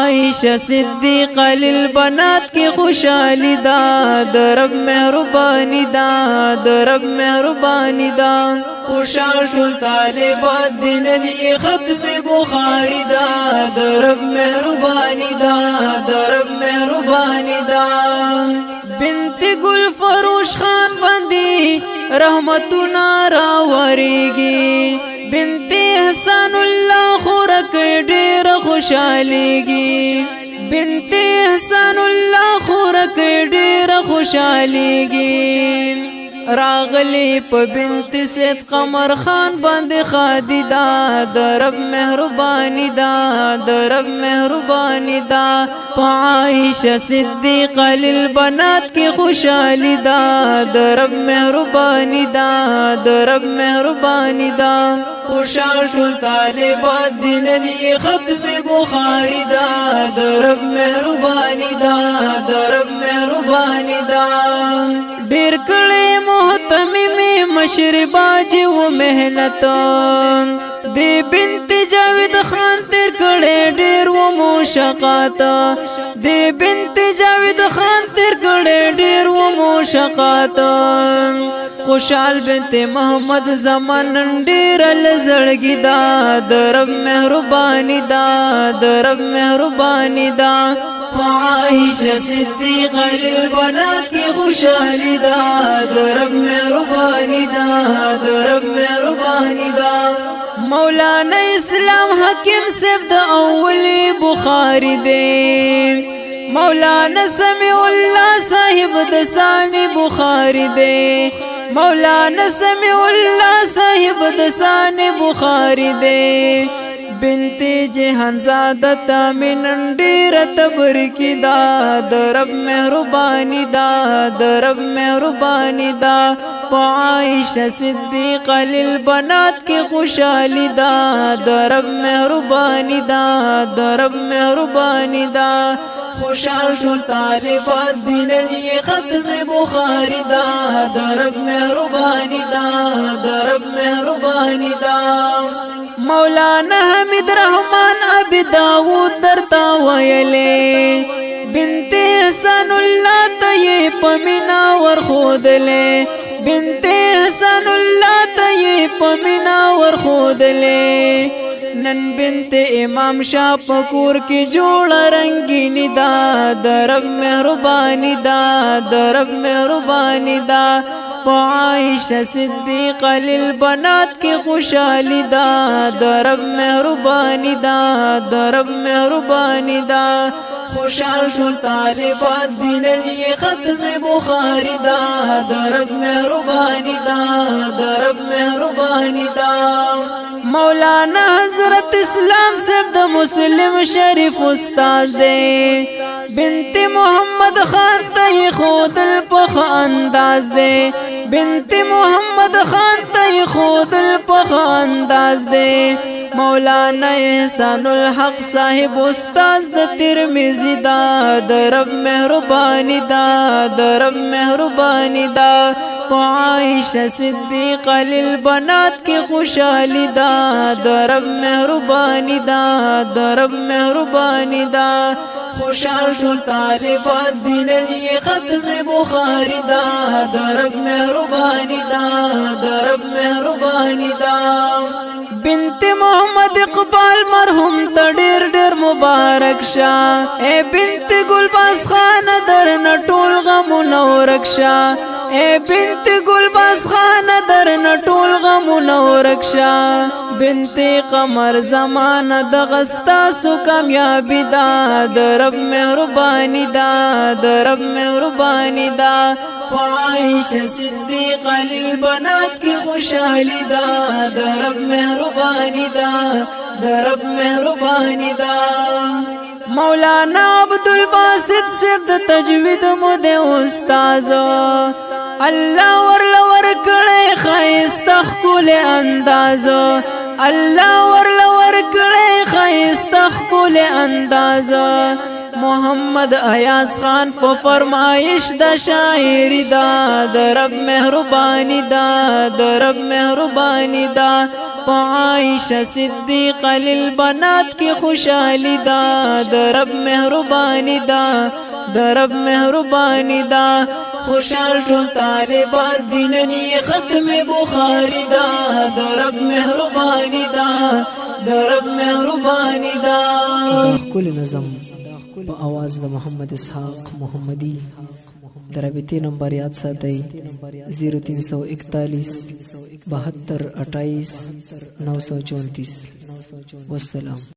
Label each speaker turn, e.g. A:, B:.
A: عائشہ صدیقہ للبنات کی خوشحالی دا درب مہربانی دا درب مہربانی دا خوشحال شل طالبات دننی ختم بخاری دا درب مہربانی دا درب مہربانی دا بنت گل فروش خان بندی رحمتنا راوریگی بنت حسن اللہ خورک ډیر خوشحالیگی بنت حسن اللہ خورک ډیر خوشحالیگی راغلی په بنت سید قمر خان باندې خادی دا درب مہربانی دا درب مہربانی دا عائشہ صدیقہ للبنات کی خوشحالی دا درب مہربانی دا درب مہربانی دا خوشحال شل طالبات دننی ختم بخاری دا درب مہربانی دا درب مہربانی دا ډیر کړي محتمم مشرباج و محنت دی بنت جاوید خان تیر کړي ډیر و مشقات دی بنت جاوید خان تیر کړي ډیر و مشقات خوشحال بنت محمد زمان ډیر لزړګی دا درب مہربانی دا درب مہربانی دا عائشہ صدیقہ للبنات کی خوشحالی دا درب مہربانی دا درب مہربانی دا مولانا اسلام حکیم صاحب دا اولی بخاری دے مولانا سمیع اللہ صاحب دا ثانی بخاری دے مولانا سمیع اللہ صاحب دا ثانی بخاری دے بنت جہان زادت من ډیر تبرکی دا درب مہربانی دا درب مہربانی دا عائشہ صدیقہ للبنات کی خوشحالی دا درب مہربانی دا درب مہربانی دا خوشحال شل طالبات دننی ختم بخاری دا درب مہربانی دا درب مہربانی دا مولانا حمید رحمان ابی داود درتا ویلے بنت حسن اللہ تی پمینا ورخودلے بنت حسن اللہ تی پمینا ورخودلے نن بنت امام شاہ پکور کی جوڑ رنگینی دا درب مہربانی دا درب مہربانی دا عائشہ صدیقہ للبنات کی خوشحالی دا درب مہربانی دا درب مہربانی دا خوشحال شل طالبات دننی ختم بخاری دا درب مہربانی دا درب مہربانی دا مولانا حضرت اسلام صاحب دا مسلم شریف استاذ دے بنت محمد خان تی خود الپخ انداز دے بنت محمد خان تی خود الپخ انداز دے مولانا احسان الحق صاحب استاذ دا ترمذی دا درب مہربانی دا درب مہربانی دا عائشہ صدیقہ للبنات کی خوشحالی دا درب مہربانی دا درب مہربانی دا خوشحال شل طالبات دننی ختم بخاری دا درب مہربانی دا درب مہربانی دا بنت محمد اقبال مرحوم تا ډیر ډیر مبارک شاه اے بنت گلباز خان در نټول غمونه ورکشا اے بنت گلباز خان در نټول غمونه ورکشا بنت قمر زمانہ دغستا سو کامیابی دا درب مہربانی دا درب مہربانی دا عائشہ صدیقہ للبنات کی خوشحالی دا درب مہربانی دا درب مہربانی دا مولانا عبدالباسط صاحب د تجوید مود استاذ الله ورل ورکړی خایسته ښکل انداز الله ورل ورکړی خایسته ښکل انداز محمد ایاز خان په فرمایش د شاعری دا د رب مهربانی دا د رب مهربانی دا عائشہ صدیقہ للبنات کی خوشحالی دا د رب مهربانی دا د رب مهربانی دا خوشحال ټول طالبان دیننی ختم بخاری دا د رب مهربانی دا د رب مهربانی دا
B: کل نظم په आवाज د محمد اسحاق محمدی د رابطې نمبر یاد ساتئ 0341 72 28 934 والسلام.